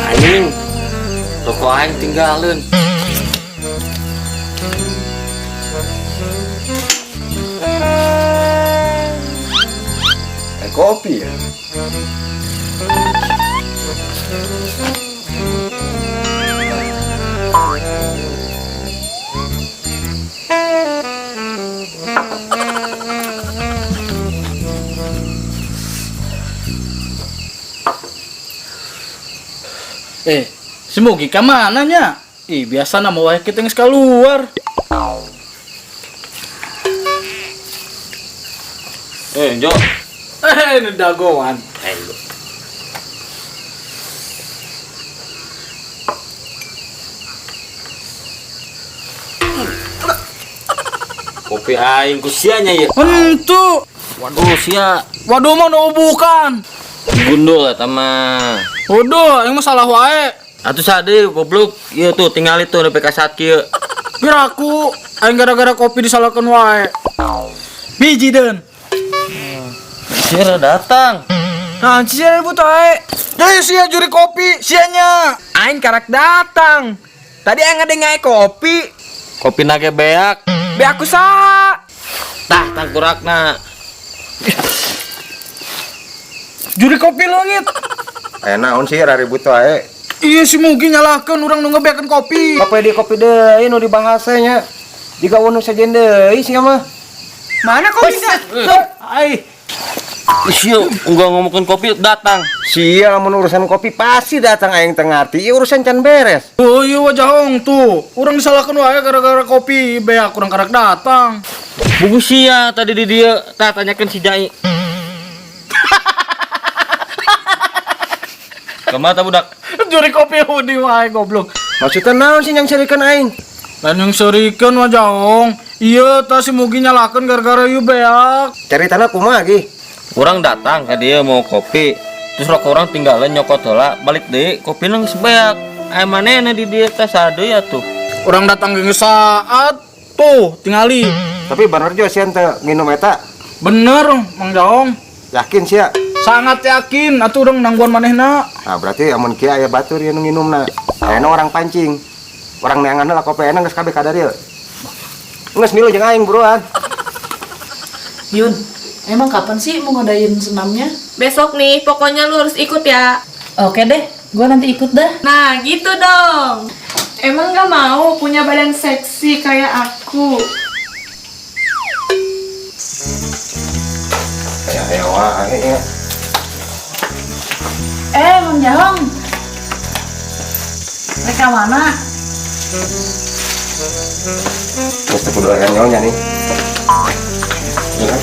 Anjing, rokok aing tinggalin. Kopi ya. Si Mugi ke mananya? Biasa nama wae kita geus keluar. Jo. Ini dagoan. Kopi aing kusianya ya. Entu. Waduh sia. Waduh mana bukan. Gundul eta mah. Waduh, yang masalah wae. Atuh sade goblok. Ieu tuh tinggal itu nepi ka saat kieu. Piraku, aing gara-gara kopi disalahkeun wae. Biji deun. Sia datang. Nah, sia ibu tae. Deui sia juri kopi, sianya. Aing karak datang. Tadi aing ngadengay kopi. Kopi nage beak. Be aku sa. Tah tangkurakna. Juri kopi leungit. Naon sih ribut wae. Iya si Mugi nyalahkeun urang nu ngebeakeun kopi. Apa di kopi deui nu dibahasanya. Jika unu sajen deui sia mah. Mana kopinya? Ai. Sia enggak ngomongkeun kopi datang. Sia lamun urusan kopi pasti datang aing teu ngarti. Ieu urusan can beres. Oh iya wajahong tuh. Urang disalahkeun wae gara-gara kopi beak urang karak datang. Buku sia tadi di dia tah tanyakeun si Jai. Kemana budak? Juri kopi hudi wae goblok. Maksudnya naon sih yang cerikeun aing? Lain yang serikeun wajahong. Iya tah si Mugi nyalahkeun gara-gara ieu beak. Caritana kumaha ge? Orang datang ke dia mau kopi. Terus rokok orang tinggalin nyokot heula, balik deui kopi nang geus beak. Aya manehna di dieu teh sadeui atuh. Urang datang geus saat tuh tingali. Tapi bener jo sian teu nginum eta. Bener Mang Jaong. Yakin sia? Sangat yakin atuh urang nangguan manehna. Nah berarti amun kieu aya batur ieu nu nginumna. Ayeuna orang pancing. Orang neangan heula kopi enak geus kabeh kadar ieu. Geus milu jeung aing buruan. Yun, emang kapan sih mau ngadain senamnya? Besok nih, pokoknya lu harus ikut ya. Oke deh, gua nanti ikut dah. Nah, gitu dong. Emang gak mau punya badan seksi kayak aku? Ya wae. Mang Jahong. Mereka mana? Terus teu kudu aya nyonya nih. Ya kan?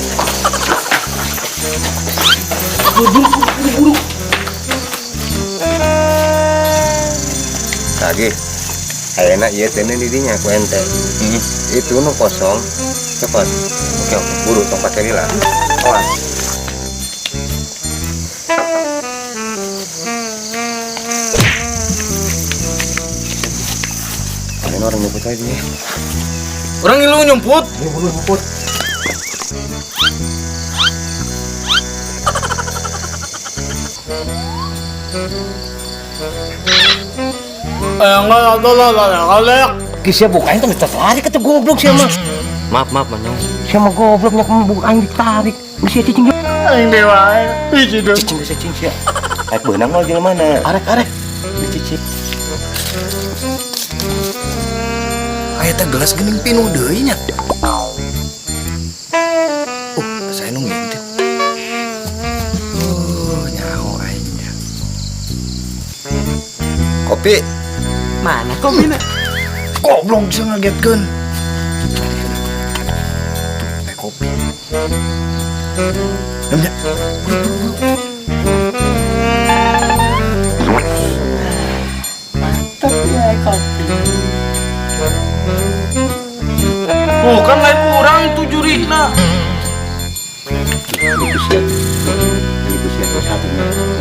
Lagi, ayeuna ieu teh di dinya ku ente. Itu nu kosong, cepat. Oke, buru tong pake lila. Awas. Ini orang nyebut aja dia. Urang ngilu nyumput. Ini bulu nyebut. Enggak. Kisah buka itu mesti tarik kata goblok sih mah. Maaf Manyong. Siapa gobloknya kamu buka yang ditarik. Mesti cicing. Aing dewa. Biji deun. Cicing sia. Aik beunang lo jelema mana? Arek. Dicicing. Aya teh gelas geuning pinuh deui nya. Saya nu ngintip. Nyaho aing nya. Kopi. Mana kopinya? Goblok bisa ngagetkeun. Tuh, kopi. Namanya. Mantap ya kopi. Bukan lain urang tuh jurihna. Itu sia satu.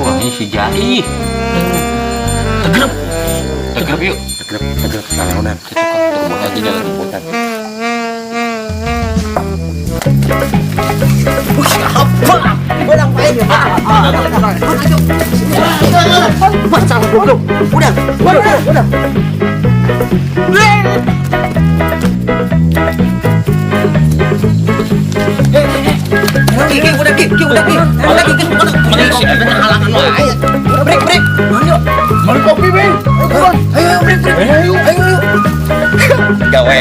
Wah, ini si Jai. Tegrep yuk. Tegrep salaunan. Tukang aja jalan Bukan. Apa? Udah main ya. Masalah goblok. Udah. Gawe.